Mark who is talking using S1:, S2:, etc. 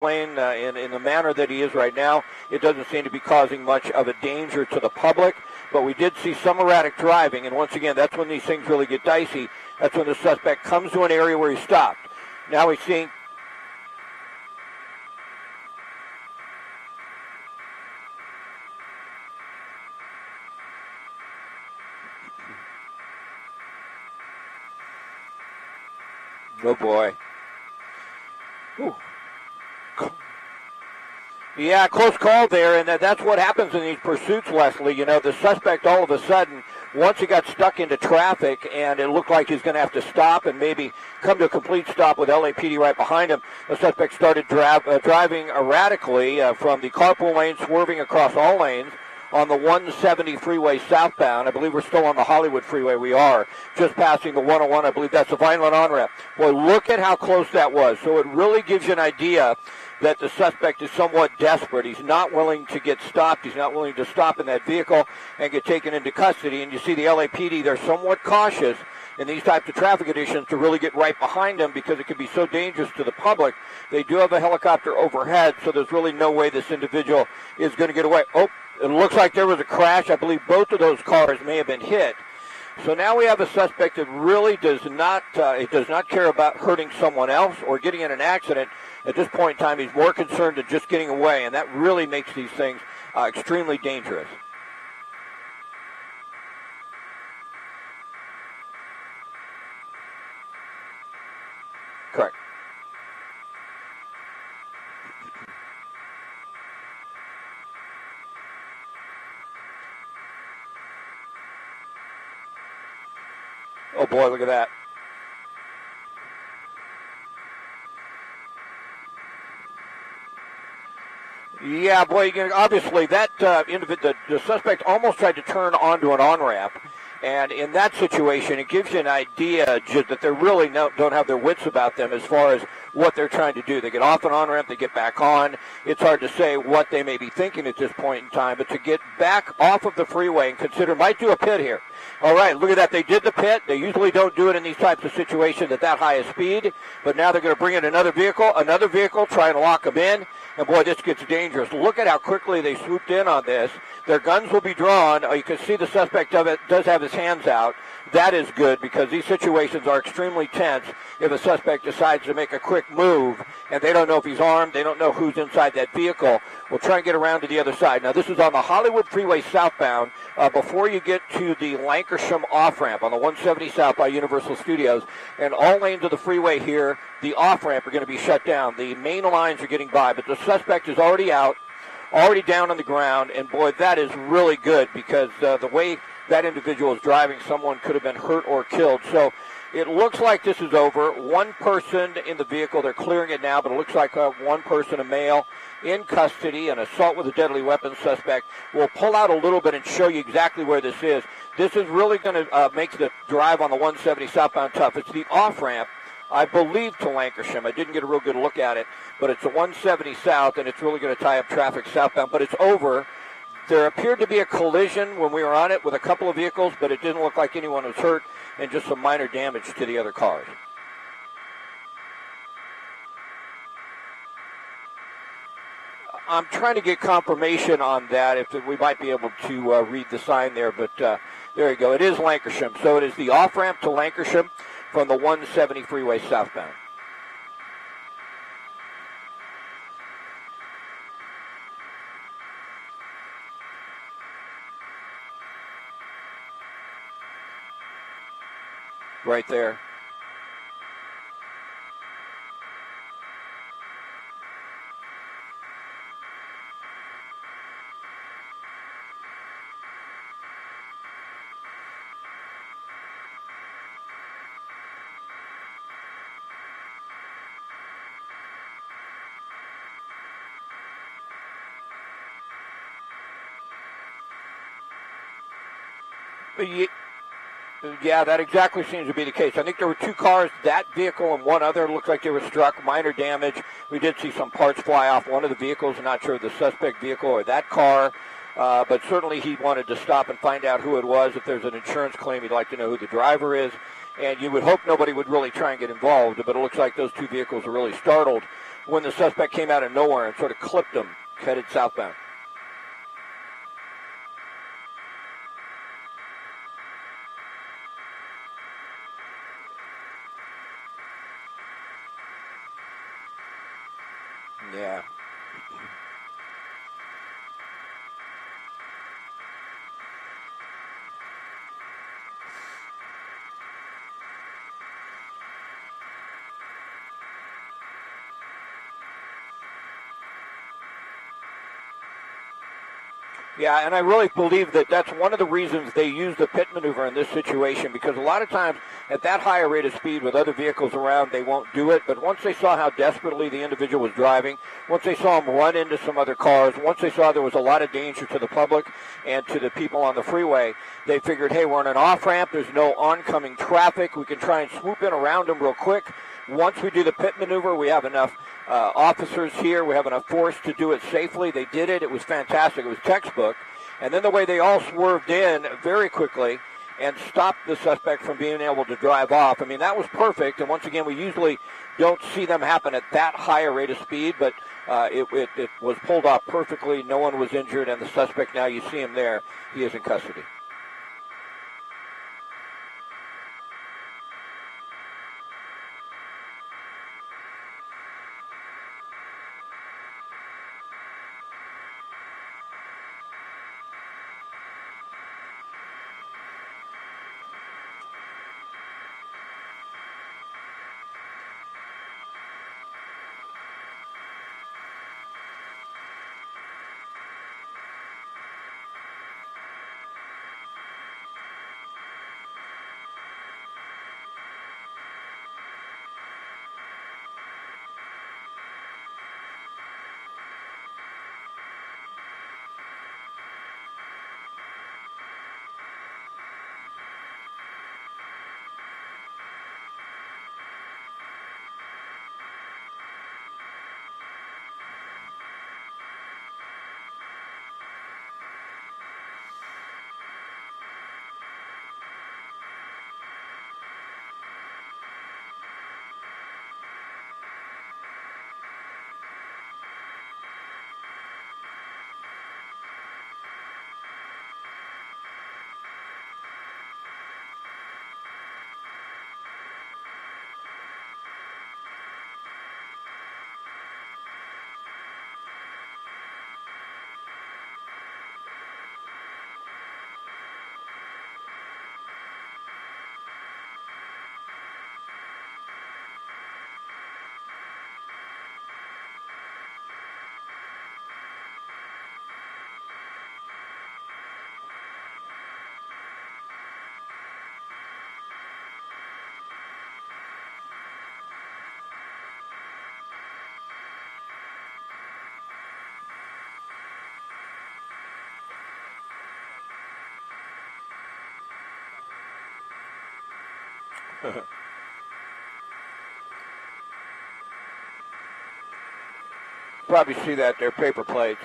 S1: lane in the manner that he is right now, it doesn't seem to be causing much of a danger to the public. But we did see some erratic driving, and once again, that's when these things really get dicey. That's when the suspect comes to an area where he stopped. Now we're seeing... Oh, boy. Ooh. Yeah, close call there, and that's what happens in these pursuits, Leslie. You know, the suspect all of a sudden, once he got stuck into traffic and it looked like he's going to have to stop and maybe come to a complete stop with LAPD right behind him, the suspect started driving erratically from the carpool lane, swerving across all lanes on the 170 freeway southbound. I believe we're still on the Hollywood freeway. We are just passing the 101. I believe that's the Vineland on-ramp. Boy, look at how close that was. So it really gives you an idea that the suspect is somewhat desperate. He's not willing to get stopped. He's not willing to stop in that vehicle and get taken into custody. And you see the LAPD, they're somewhat cautious in these types of traffic conditions to really get right behind him because it can be so dangerous to the public. They do have a helicopter overhead, so there's really no way this individual is going to get away. Oh, it looks like there was a crash. I believe both of those cars may have been hit. So now we have a suspect that really does not care about hurting someone else or getting in an accident. At this point in time, he's more concerned with just getting away, and that really makes these things extremely dangerous. Correct. Oh, boy, look at that. Yeah, boy, obviously that the suspect almost tried to turn onto an on-ramp. And in that situation, it gives you an idea just that they really don't have their wits about them as far as what they're trying to do. They get off an on-ramp, they get back on. It's hard to say what they may be thinking at this point in time, but to get back off of the freeway and consider, might do a pit here. All right, look at that. They did the pit. They usually don't do it in these types of situations at that high a speed, but now they're going to bring in another vehicle, try and lock them in. And, boy, this gets dangerous. Look at how quickly they swooped in on this. Their guns will be drawn. You can see the suspect does have his hands out. That is good because these situations are extremely tense if a suspect decides to make a quick move and they don't know if he's armed, they don't know who's inside that vehicle. We'll try and get around to the other side. Now, this is on the Hollywood Freeway southbound before you get to the Lankershim off-ramp on the 170 south by Universal Studios. And all lanes of the freeway here, the off-ramp are going to be shut down. The main lines are getting by, but the suspect is already out, already down on the ground. And, boy, that is really good because the way that individual is driving, someone could have been hurt or killed. So it looks like this is over. One person in the vehicle, they're clearing it now, but it looks like one person, a male, in custody, an assault with a deadly weapon suspect. We'll pull out a little bit and show you exactly where this is. This is really going to make the drive on the 170 southbound tough. It's the off-ramp, I believe, to Lankershim. I didn't get a real good look at it, but it's a 170 south, and it's really going to tie up traffic southbound. But it's over. There appeared to be a collision when we were on it with a couple of vehicles, but it didn't look like anyone was hurt and just some minor damage to the other cars. I'm trying to get confirmation on that, if we might be able to read the sign there, but there you go. It is Lankershim. So it is the off-ramp to Lankershim from the 170 freeway southbound. Right there. Yeah, that exactly seems to be the case. I think there were two cars, that vehicle and one other. Looked like they were struck, minor damage. We did see some parts fly off one of the vehicles. I'm not sure the suspect vehicle or that car, but certainly he wanted to stop and find out who it was. If there's an insurance claim, he'd like to know who the driver is. And you would hope nobody would really try and get involved, but it looks like those two vehicles are really startled when the suspect came out of nowhere and sort of clipped him, headed southbound. Yeah. Yeah, and I really believe that that's one of the reasons they use the pit maneuver in this situation, because a lot of times at that higher rate of speed with other vehicles around, they won't do it. But once they saw how desperately the individual was driving, once they saw him run into some other cars, once they saw there was a lot of danger to the public and to the people on the freeway, they figured, hey, we're on an off-ramp, there's no oncoming traffic, we can try and swoop in around them real quick. Once we do the pit maneuver, we have enough officers here. We have enough force to do it safely. They did it. It was fantastic. It was textbook. And then the way they all swerved in very quickly and stopped the suspect from being able to drive off. I mean, that was perfect. And once again, we usually don't see them happen at that higher rate of speed, but it was pulled off perfectly. No one was injured, and the suspect, now you see him there. He is in custody. Probably see that, they're paper plates.